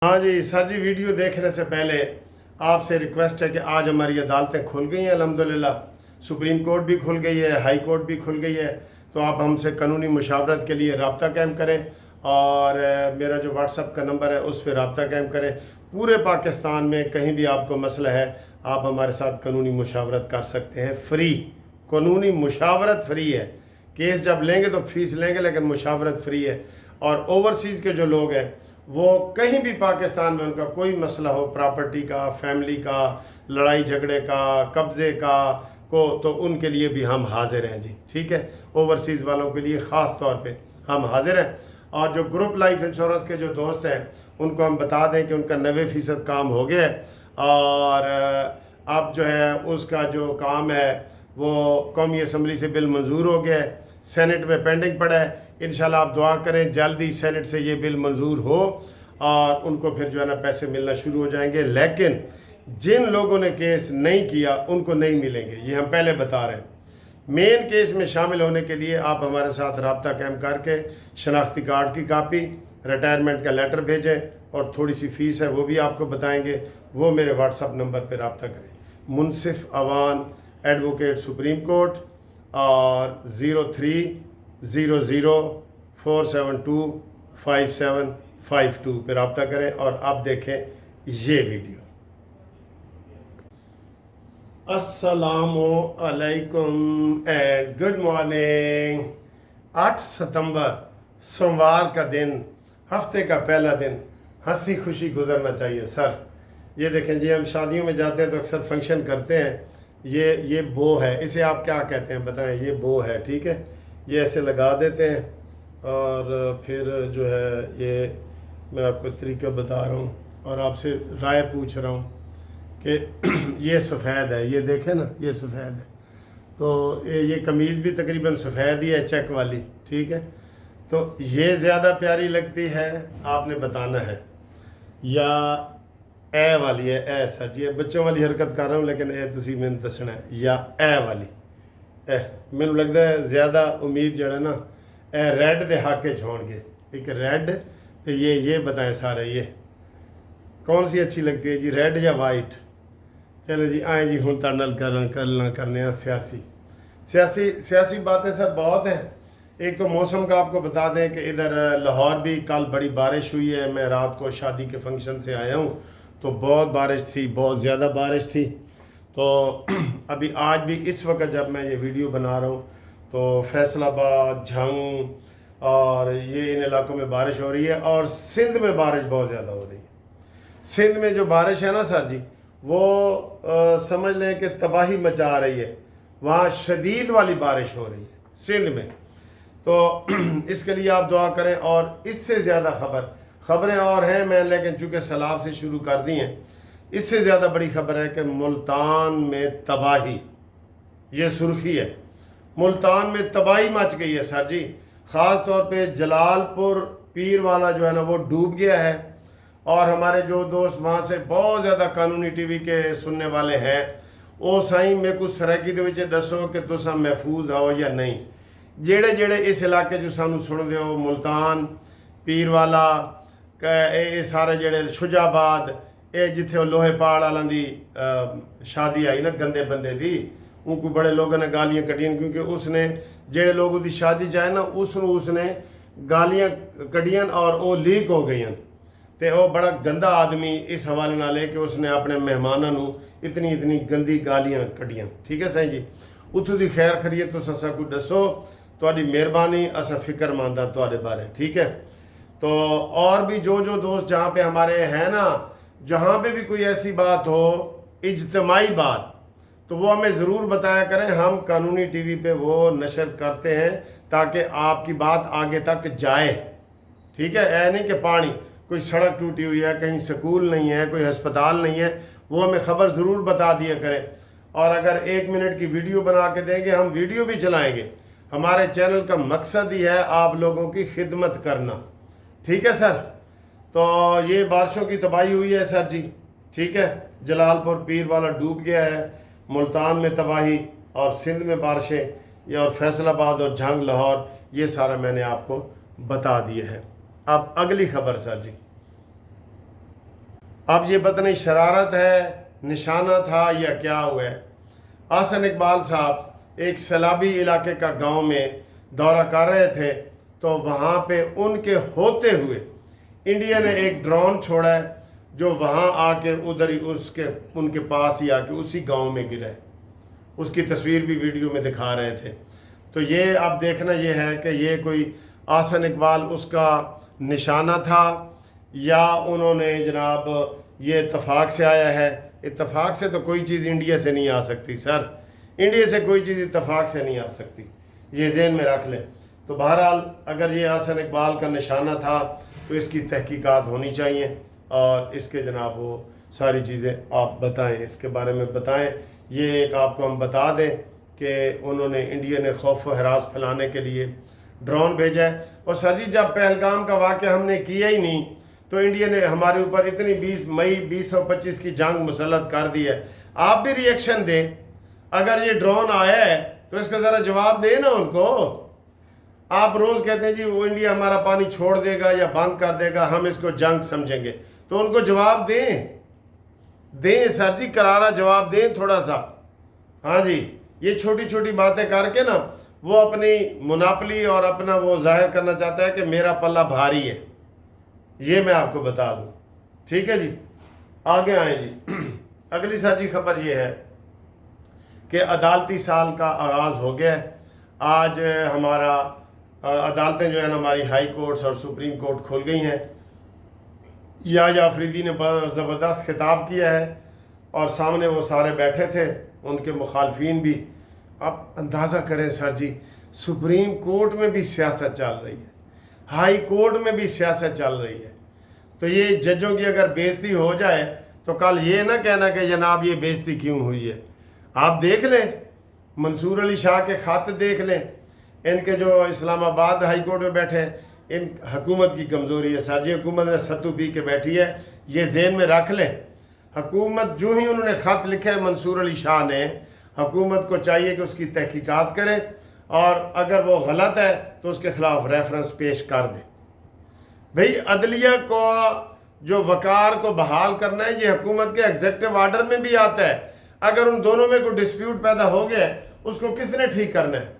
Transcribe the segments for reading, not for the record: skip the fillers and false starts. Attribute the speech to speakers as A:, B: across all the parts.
A: हाँ जी सर जी, वीडियो देखने से पहले आपसे रिक्वेस्ट है कि आज हमारी अदालतें खुल गई हैं अल्हम्दुलिल्लाह। सुप्रीम कोर्ट भी खुल गई है, हाई कोर्ट भी खुल गई है। तो आप हमसे कानूनी मुशावरत के लिए रब्ता कायम करें और मेरा जो व्हाट्सअप का नंबर है उस पर रब्ता कायम करें। पूरे पाकिस्तान में कहीं भी आपको मसला है, आप हमारे साथ कानूनी मुशावरत कर सकते हैं। फ्री कानूनी मुशावरत फ्री है। केस जब लेंगे तो फीस लेंगे, लेकिन मुशावरत फ्री है। और ओवरसीज़ के जो लोग हैं वो कहीं भी पाकिस्तान में उनका कोई मसला हो, प्रॉपर्टी का, फैमिली का, लड़ाई झगड़े का, कब्ज़े का तो उनके लिए भी हम हाजिर हैं जी। ठीक है, ओवरसीज़ वालों के लिए ख़ास तौर पे हम हाजिर हैं। और जो ग्रुप लाइफ इंश्योरेंस के जो दोस्त हैं उनको हम बता दें कि उनका 90% काम हो गया है और अब जो है उसका जो काम है वो कौमी असम्बली से बिल मंजूर हो गया है, सेनेट में पेंडिंग पड़ा है। इंशाल्लाह आप दुआ करें जल्दी सेनेट से ये बिल मंजूर हो और उनको फिर जो है ना पैसे मिलना शुरू हो जाएंगे। लेकिन जिन लोगों ने केस नहीं किया उनको नहीं मिलेंगे, ये हम पहले बता रहे हैं। मेन केस में शामिल होने के लिए आप हमारे साथ रब्ता कायम करके शनाख्ती कार्ड की कापी, रिटायरमेंट का लेटर भेजें और थोड़ी सी फ़ीस है वो भी आपको बताएंगे। वो मेरे व्हाट्सअप नंबर पर रब्ता करें। मुनसिफ अवान एडवोकेट सुप्रीम कोर्ट और 03004725 पे रब्ता करें। और अब देखें ये वीडियो। अस्सलामु अलैकुम एंड गुड मॉर्निंग। 8 सितंबर सोमवार का दिन, हफ्ते का पहला दिन, हंसी खुशी गुजरना चाहिए सर। ये देखें जी, हम शादियों में जाते हैं तो अक्सर फंक्शन करते हैं। ये बो है, इसे आप क्या कहते हैं बताएं? ये बो है, ठीक है। ये ऐसे लगा देते हैं और फिर जो है ये मैं आपको तरीका बता रहा हूँ और आपसे राय पूछ रहा हूँ कि ये सफ़ेद है, ये देखें ना, ये सफ़ेद है। तो ये कमीज़ भी तकरीबन सफ़ेद ही है, चेक वाली, ठीक है। तो ये ज़्यादा प्यारी लगती है, आपने बताना है, या ए वाली है? ए सर जी, बच्चों वाली हरकत कर रहा हूँ लेकिन ए तुसी मैंने दसना है, या ए वाली? मैनू लगता है ज़्यादा उम्मीद जड़ा ना ए रेड दे हाके छोड़गे। एक रेड तो ये बताएं सारे, ये कौन सी अच्छी लगती है जी, रेड या वाइट? चलो जी आए जी, हूँ तल करने सियासी बातें सर बहुत हैं। एक तो मौसम का आपको बता दें कि इधर लाहौर भी कल बड़ी बारिश हुई है। मैं रात को शादी के फंक्शन से आया हूँ तो बहुत बारिश थी, बहुत ज़्यादा बारिश थी। तो अभी आज भी इस वक्त जब मैं ये वीडियो बना रहा हूँ तो फैसलाबाद, झंग और ये इन इलाकों में बारिश हो रही है और सिंध में बारिश बहुत ज़्यादा हो रही है। सिंध में जो बारिश है ना सर जी, वो समझ लें कि तबाही मचा रही है। वहाँ शदीद वाली बारिश हो रही है सिंध में। तो इसके लिए आप दुआ करें। और इससे ज़्यादा खबरें और हैं मैं, लेकिन चूँकि सैलाब से शुरू कर दी हैं, इससे ज़्यादा बड़ी खबर है कि मुल्तान में तबाही, ये सुर्खी है, मुल्तान में तबाही मच गई है सर जी। ख़ास तौर पे जलालपुर पीर वाला जो है ना वो डूब गया है। और हमारे जो दोस्त वहाँ से बहुत ज़्यादा कानूनी टीवी के सुनने वाले हैं, वो साईं मेरे को सरैकी दे विच दसो कि तुसां महफूज आओ या नहीं। जेड़े इस इलाके जो सानू सुनदे हो, मुल्तान, पीर वाला, ये सारे जेड़े शुजाबाद, ये जिथे लोहे पहाड़ वालों की शादी आई ना गंदे बंदे दी, उनको बड़े लोगों ने गालियाँ कढ़ियाँ, क्योंकि उसने जेड़े लोग उसकी शादी जाए ना उसने गालियाँ कढ़ियाँ और वो लीक हो गई। तो वो बड़ा गंदा आदमी इस हवाले नाल है कि उसने अपने मेहमानों को इतनी गंदी गालियाँ कढ़ियाँ। ठीक है साईं जी, उतों की खैर खरीयत तुस असा को दसो, तुहाडी मेहरबानी, असा फिक्रमंद हाँ तुहाडे बारे। ठीक है। तो और भी जो दोस्त जहाँ पे हमारे हैं ना, जहाँ पे भी कोई ऐसी बात हो, इज्तमाई बात, तो वो हमें ज़रूर बताया करें। हम कानूनी टीवी पे वो नशर करते हैं ताकि आपकी बात आगे तक जाए। ठीक है, ऐ नहीं कि पानी, कोई सड़क टूटी हुई है, कहीं स्कूल नहीं है, कोई अस्पताल नहीं है, वो हमें ख़बर ज़रूर बता दिया करें। और अगर 1 मिनट की वीडियो बना के देंगे, हम वीडियो भी चलाएँगे। हमारे चैनल का मकसद ही है आप लोगों की खिदमत करना। ठीक है सर। तो ये बारिशों की तबाही हुई है सर जी। ठीक है, जलालपुर पीर वाला डूब गया है, मुल्तान में तबाही और सिंध में बारिशें, ये और फैसलाबाद और झंग लाहौर, ये सारा मैंने आपको बता दिया है। अब अगली खबर सर जी। अब ये पता नहीं शरारत है, निशाना था या क्या हुआ है। आहसन इकबाल साहब एक सैलाबी इलाके का गांव में दौरा कर रहे थे, तो वहाँ पे उनके होते हुए इंडिया ने एक ड्रोन छोड़ा है जो वहाँ आके उधर ही उनके पास ही आके उसी गांव में गिरा है। उसकी तस्वीर भी वीडियो में दिखा रहे थे। तो ये आप देखना ये है कि ये कोई आहसन इकबाल उसका निशाना था या उन्होंने जनाब ये इत्तफाक से आया है। इत्तफाक से तो कोई चीज़ इंडिया से नहीं आ सकती सर, इंडिया से कोई चीज़ इत्तफाक से नहीं आ सकती, ये ज़हन में रख लें। तो बहरहाल अगर ये आहसन इकबाल का निशाना था तो इसकी तहकीकात होनी चाहिए और इसके जनाब वो सारी चीज़ें आप बताएं, इसके बारे में बताएं। ये एक आपको हम बता दें कि उन्होंने इंडिया ने खौफ व हरास फैलाने के लिए ड्रोन भेजा है। और सर जी जब पहलगाम का वाक़या हमने किया ही नहीं तो इंडिया ने हमारे ऊपर इतनी 20 मई 2025 की जंग मुसल्लत कर दी है। आप भी रिएक्शन दें, अगर ये ड्रोन आया है तो इसका ज़रा जवाब दें ना उनको। आप रोज़ कहते हैं जी वो इंडिया हमारा पानी छोड़ देगा या बंद कर देगा, हम इसको जंग समझेंगे, तो उनको जवाब दें सर जी, करारा जवाब दें थोड़ा सा। हाँ जी, ये छोटी छोटी बातें करके ना वो अपनी मुनापली और अपना वो जाहिर करना चाहता है कि मेरा पल्ला भारी है, ये मैं आपको बता दूं। ठीक है जी, आगे आए जी। अगली सर जी खबर ये है कि अदालती साल का आगाज़ हो गया है। आज हमारा अदालतें जो है ना हमारी हाई कोर्ट्स और सुप्रीम कोर्ट खुल गई हैं। याह्या अफरीदी ने बड़ा ज़बरदस्त खिताब किया है और सामने वो सारे बैठे थे, उनके मुखालफिन भी। आप अंदाज़ा करें सर जी, सुप्रीम कोर्ट में भी सियासत चल रही है, हाई कोर्ट में भी सियासत चल रही है। तो ये जजों की अगर बेइज्जती हो जाए तो कल ये ना कहना कि जनाब ये बेइज्जती क्यों हुई है। आप देख लें, मंसूर अली शाह के खत देख लें, इनके जो इस्लामाबाद हाई कोर्ट में बैठे हैं, इन हुकूमत की कमज़ोरी है सर जी। हुकूमत ने सत्तू पी के बैठी है, ये ज़हन में रख लें। हुकूमत जो ही उन्होंने ख़त लिखा है मंसूर अली शाह ने, हुकूमत को चाहिए कि उसकी तहकीकात करें और अगर वो गलत है तो उसके ख़िलाफ़ रेफरेंस पेश कर दे। भाई अदलिया को जो वकार को बहाल करना है, ये हुकूमत के एग्जीक्यूटिव आर्डर में भी आता है। अगर उन दोनों में कोई डिस्प्यूट पैदा हो गया उसको किसने ठीक करना है?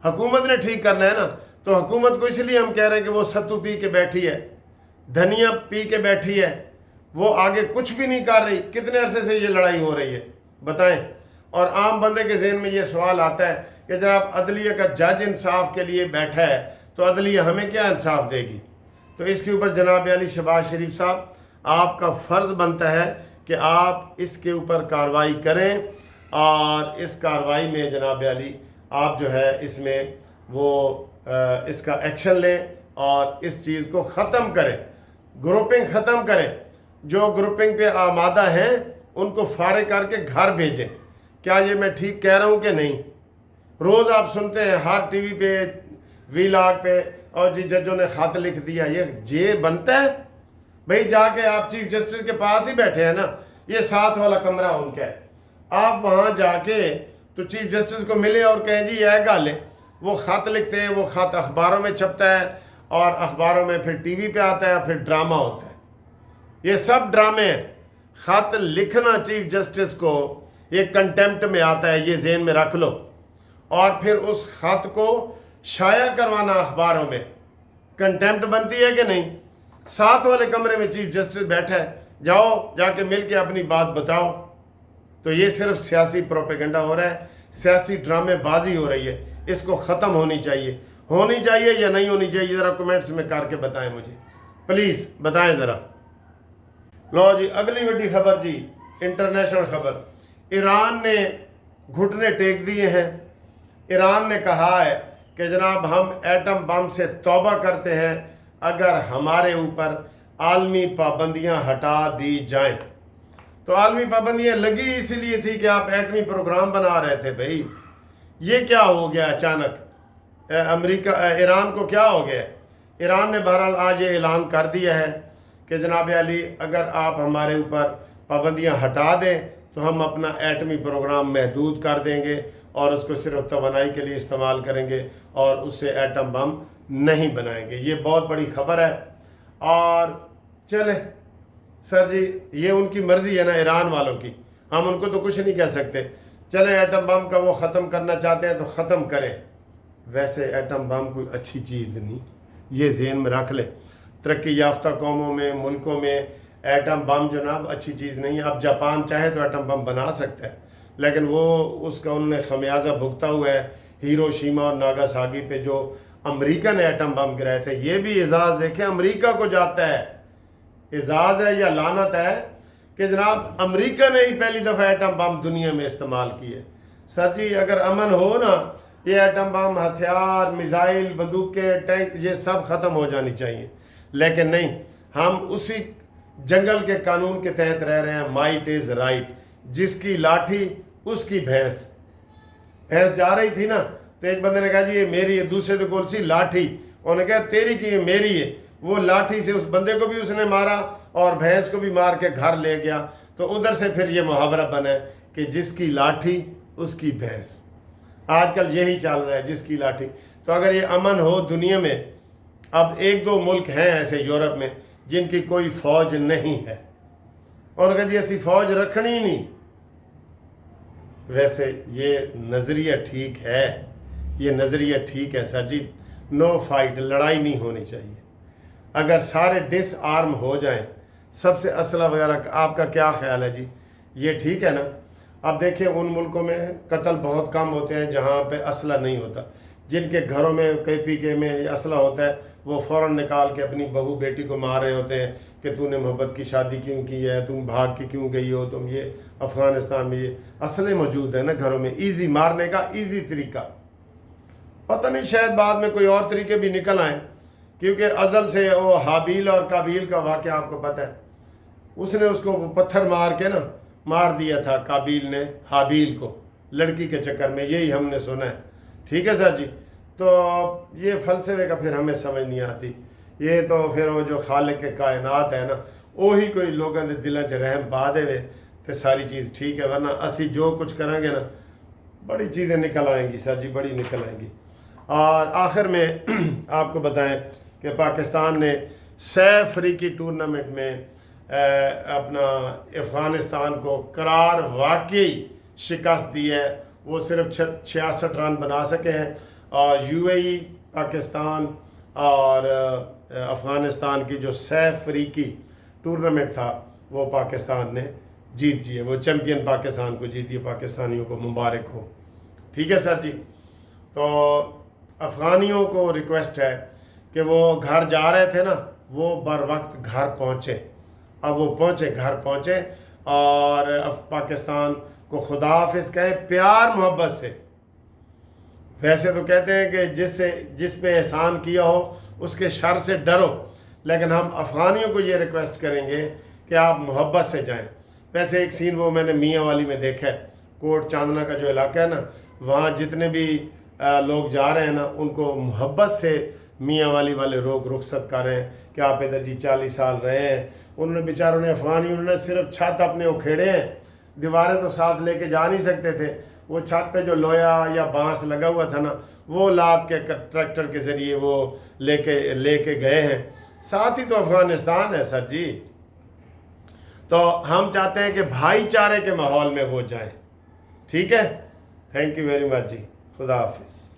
A: हुकूमत ने ठीक करना है ना। तो हुकूमत को इसलिए हम कह रहे हैं कि वो सत्तू पी के बैठी है, धनिया पी के बैठी है, वो आगे कुछ भी नहीं कर रही। कितने अरसे से ये लड़ाई हो रही है बताएं। और आम बंदे के ज़हन में ये सवाल आता है कि जनाब अदलिया का जज इंसाफ के लिए बैठा है तो अदलिया हमें क्या इंसाफ देगी? तो इसके ऊपर जनाब अली शहबाज शरीफ साहब, आपका फ़र्ज़ बनता है कि आप इसके ऊपर कार्रवाई करें और इस कार्रवाई में जनाब अली आप जो है इसमें वो इसका एक्शन लें और इस चीज़ को ख़त्म करें, ग्रुपिंग ख़त्म करें। जो ग्रुपिंग पे आमादा हैं उनको फारिग करके घर भेजें। क्या ये मैं ठीक कह रहा हूँ कि नहीं? रोज़ आप सुनते हैं हर टीवी पे, वीलॉग पे, और जी जजों ने ख़त लिख दिया। ये बनता है? भाई जाके आप चीफ जस्टिस के पास ही बैठे हैं ना, ये साथ वाला कमरा उनका है। आप वहाँ जाके तो चीफ जस्टिस को मिले और कहें जी यह गल है। वो ख़त लिखते हैं, वो ख़त अखबारों में छपता है और अखबारों में फिर टीवी पे आता है, फिर ड्रामा होता है। ये सब ड्रामे हैं। ख़त लिखना चीफ जस्टिस को ये कंटेम्प्ट में आता है, ये ज़हन में रख लो। और फिर उस ख़त को शाया करवाना अखबारों में कंटेम्प्ट बनती है कि नहीं? साथ वाले कमरे में चीफ जस्टिस बैठा है, जाओ जाके मिल के अपनी बात बताओ। तो ये सिर्फ सियासी प्रोपेगेंडा हो रहा है, सियासी ड्रामेबाजी हो रही है। इसको ख़त्म होनी चाहिए या नहीं होनी चाहिए? ज़रा कमेंट्स में करके बताएं मुझे, प्लीज़ बताएं ज़रा। लो जी, अगली बड़ी खबर जी, इंटरनेशनल खबर। ईरान ने घुटने टेक दिए हैं। ईरान ने कहा है कि जनाब हम एटम बम से तौबा करते हैं अगर हमारे ऊपर आलमी पाबंदियां हटा दी जाएं। तो आलमी पाबंदियां लगी इसीलिए थी कि आप एटमी प्रोग्राम बना रहे थे। भाई ये क्या हो गया अचानक? ईरान को क्या हो गया? ईरान ने बहरहाल आज ये ऐलान कर दिया है कि जनाब अली अगर आप हमारे ऊपर पाबंदियां हटा दें तो हम अपना एटमी प्रोग्राम महदूद कर देंगे और उसको सिर्फ तवानाई के लिए इस्तेमाल करेंगे और उससे एटम बम नहीं बनाएंगे। ये बहुत बड़ी खबर है। और चले सर जी ये उनकी मर्ज़ी है ना ईरान वालों की, हम उनको तो कुछ नहीं कह सकते। चलें एटम बम का वो ख़त्म करना चाहते हैं तो ख़त्म करें। वैसे एटम बम कोई अच्छी चीज़ नहीं, ये ज़हन में रख लें। तरक्की याफ्ता कौमों में, मुल्कों में एटम बम जनाब अच्छी चीज़ नहीं है। अब जापान चाहे तो एटम बम बना सकता है, लेकिन वो उसका उन्होंने खमियाजा भुगता हुआ है। हिरोशिमा और नागासाकी पे जो अमेरिका ने एटम बम गिराए थे, ये भी एजाज़ देखें अमेरिका को जाता है। एजाज़ है या लानत है कि जनाब अमेरिका ने ही पहली दफ़ा एटम बम दुनिया में इस्तेमाल किए। सर जी अगर अमन हो ना, ये एटम बम, हथियार, मिसाइल, बंदूकें, टैंक, ये सब ख़त्म हो जानी चाहिए। लेकिन नहीं, हम उसी जंगल के कानून के तहत रह रहे हैं। माइट इज़ राइट, जिसकी लाठी उसकी भैंस। भैंस जा रही थी ना, तो एक बंदे ने कहा जी ये मेरी है, दूसरे तो बोल सी लाठी, उन्होंने कहा तेरी की ये मेरी है। वो लाठी से उस बंदे को भी उसने मारा और भैंस को भी मार के घर ले गया। तो उधर से फिर ये मुहावरा बना कि जिसकी लाठी उसकी भैंस। आजकल यही चल रहा है, जिसकी लाठी। तो अगर ये अमन हो दुनिया में, अब एक दो मुल्क हैं ऐसे यूरोप में जिनकी कोई फ़ौज नहीं है, और कहा जी ऐसी फ़ौज रखनी ही नहीं। वैसे ये नज़रिया ठीक है, ये नज़रिया ठीक है सर जी। नो फाइट, लड़ाई नहीं होनी चाहिए। अगर सारे डिसआर्म हो जाएं, सबसे असला वगैरह, आपका क्या ख्याल है जी? ये ठीक है ना? अब देखिए उन मुल्कों में कत्ल बहुत कम होते हैं जहाँ पे असला नहीं होता। जिनके घरों में KPK में असला होता है, वो फ़ौरन निकाल के अपनी बहू बेटी को मार रहे होते हैं कि तूने मोहब्बत की शादी क्यों की है, तुम भाग के क्यों गई हो, तुम ये अफ़गानिस्तान में ये असले मौजूद है ना घरों में। ईजी मारने का ईजी तरीका, पता नहीं शायद बाद में कोई और तरीके भी निकल आए, क्योंकि अज़ल से वो हाबील और काबील का वाक़या आपको पता है। उसने उसको पत्थर मार के ना मार दिया था काबील ने हाबील को, लड़की के चक्कर में, यही हमने सुना है। ठीक है सर जी। तो ये फ़लसफ़े का फिर हमें समझ नहीं आती। ये तो फिर वो जो खालिक के कायनात है ना, वही कोई लोगों के दिलों च रहम पा देवे तो सारी चीज़ ठीक है। वरना असी जो कुछ करेंगे ना, बड़ी चीज़ें निकल आएंगी सर जी, बड़ी निकल आएंगी। और आखिर में आपको बताएं कि पाकिस्तान ने सैफ अफ्रीकी टूर्नामेंट में अपना अफ़गानिस्तान को करार वाकई शिकस्त दी है। वो सिर्फ 66 रन बना सके हैं, और UAE, पाकिस्तान और अफ़गानिस्तान की जो सैफ अफ्रीकी टूर्नामेंट था वो पाकिस्तान ने जीत जी है। वो चैम्पियन पाकिस्तान को जीती है। पाकिस्तानियों को मुबारक हो। ठीक है सर जी। तो अफ़गानियों को रिक्वेस्ट है कि वो घर जा रहे थे ना, वो बर वक्त घर पहुँचे। अब वो पहुँचे, घर पहुँचे, और अब पाकिस्तान को खुदा हाफिज़ कहें प्यार मोहब्बत से। वैसे तो कहते हैं कि जिस पे एहसान किया हो उसके शर से डरो, लेकिन हम अफ़गानियों को ये रिक्वेस्ट करेंगे कि आप मोहब्बत से जाएं। वैसे एक सीन वो मैंने मियाँ वाली में देखा है, कोट चांदना का जो इलाका है ना, वहाँ जितने भी लोग जा रहे हैं ना, उनको मोहब्बत से मियाँ वाली वाले लोग रुखसत कर रहे हैं कि आप इधर जी 40 साल रहे हैं। उन्होंने बेचारों ने, अफ़गानियों ने सिर्फ छत अपने उखेड़े हैं, दीवारें तो साथ लेके जा नहीं सकते थे। वो छत पे जो लोया या बांस लगा हुआ था ना, वो लाद के ट्रैक्टर के ज़रिए वो लेके गए हैं। साथ ही तो अफ़गानिस्तान है सर जी। तो हम चाहते हैं कि भाईचारे के माहौल में वो जाएं। ठीक है, थैंक यू वेरी मच जी, खुदा हाफिज़।